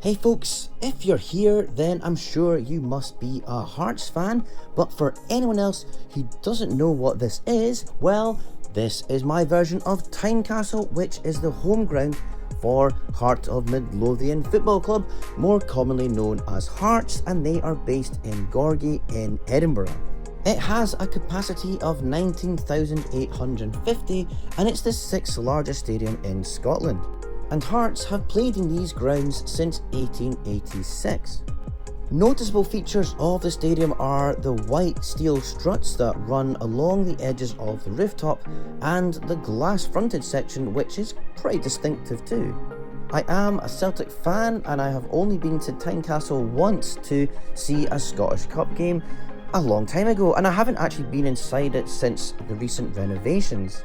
Hey folks, if you're here then I'm sure you must be a Hearts fan, but for anyone else who doesn't know what this is, well, this is my version of Tynecastle, which is the home ground for Heart of Midlothian Football Club, more commonly known as Hearts, and they are based in Gorgie in Edinburgh. It has a capacity of 19,850 and it's the 6th largest stadium in Scotland. And Hearts have played in these grounds since 1886. Noticeable features of the stadium are the white steel struts that run along the edges of the rooftop and the glass fronted section, which is pretty distinctive too. I am a Celtic fan and I have only been to Tynecastle once to see a Scottish Cup game a long time ago, and I haven't actually been inside it since the recent renovations.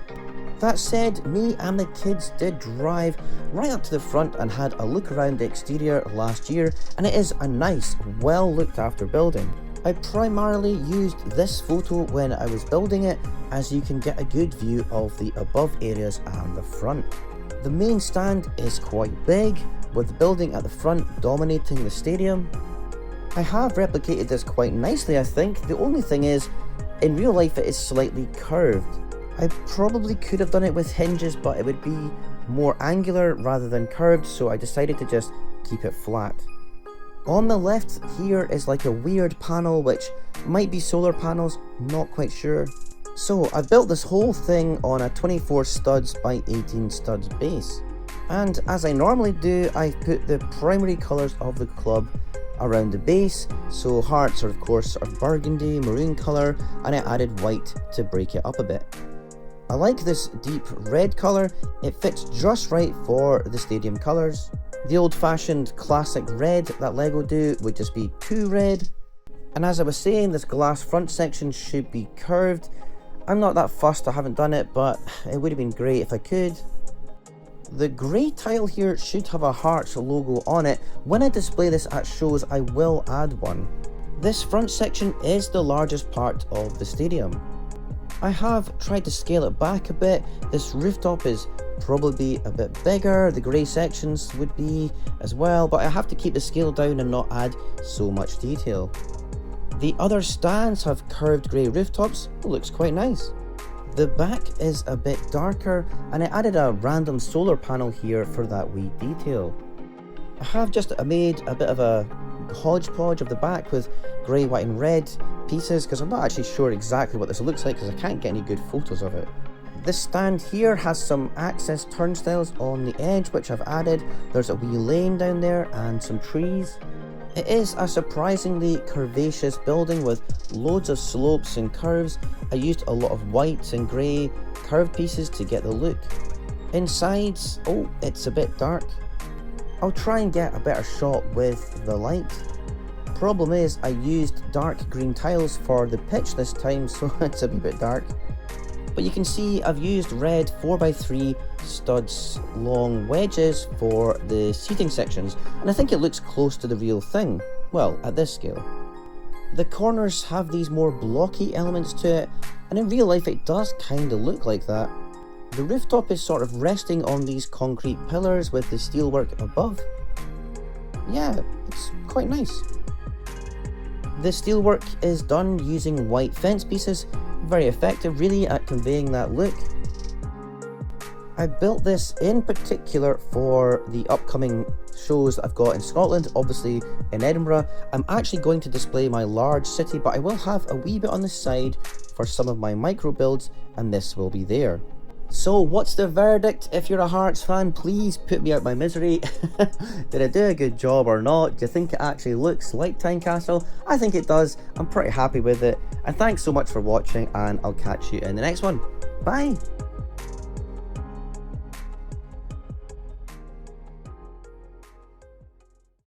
That said, me and the kids did drive right up to the front and had a look around the exterior last year, and it is a nice, well looked after building. I primarily used this photo when I was building it, as you can get a good view of the above areas and the front. The main stand is quite big, with the building at the front dominating the stadium. I have replicated this quite nicely, I think. The only thing is, in real life it is slightly curved. I probably could have done it with hinges, but it would be more angular rather than curved, so I decided to just keep it flat. On the left here is like a weird panel, which might be solar panels, not quite sure. So I built this whole thing on a 24 studs by 18 studs base. And as I normally do, I put the primary colours of the club around the base, so Hearts are of course sort of burgundy, maroon colour, and I added white to break it up a bit. I like this deep red colour, it fits just right for the stadium colours. The old-fashioned classic red that Lego do would just be too red. And as I was saying, this glass front section should be curved. I'm not that fussed, I haven't done it, but it would have been great if I could. The grey tile here should have a Hearts logo on it. When I display this at shows, I will add one. This front section is the largest part of the stadium. I have tried to scale it back a bit. This rooftop is probably a bit bigger, the grey sections would be as well, but I have to keep the scale down and not add so much detail. The other stands have curved grey rooftops, it looks quite nice. The back is a bit darker and I added a random solar panel here for that wee detail. I have just made a bit of a hodgepodge of the back with grey, white and red pieces because I'm not actually sure exactly what this looks like because I can't get any good photos of it. This stand here has some access turnstiles on the edge which I've added. There's a wee lane down there and some trees. It is a surprisingly curvaceous building with loads of slopes and curves. I used a lot of white and grey curved pieces to get the look. Inside, oh, it's a bit dark. I'll try and get a better shot with the light. Problem is, I used dark green tiles for the pitch this time, so it's a bit dark. But you can see I've used red 4x3 studs long wedges for the seating sections, and I think it looks close to the real thing. Well, at this scale. The corners have these more blocky elements to it, and in real life it does kinda look like that. The rooftop is sort of resting on these concrete pillars with the steelwork above. Yeah, it's quite nice. The steelwork is done using white fence pieces, very effective really at conveying that look. I built this in particular for the upcoming shows that I've got in Scotland, obviously in Edinburgh. I'm actually going to display my large city, but I will have a wee bit on the side for some of my micro builds, and this will be there. So what's the verdict? If you're a Hearts fan, please put me out my misery. Did I do a good job or not? Do you think it actually looks like Tynecastle? I think it does. I'm pretty happy with it. And thanks so much for watching, and I'll catch you in the next one. Bye!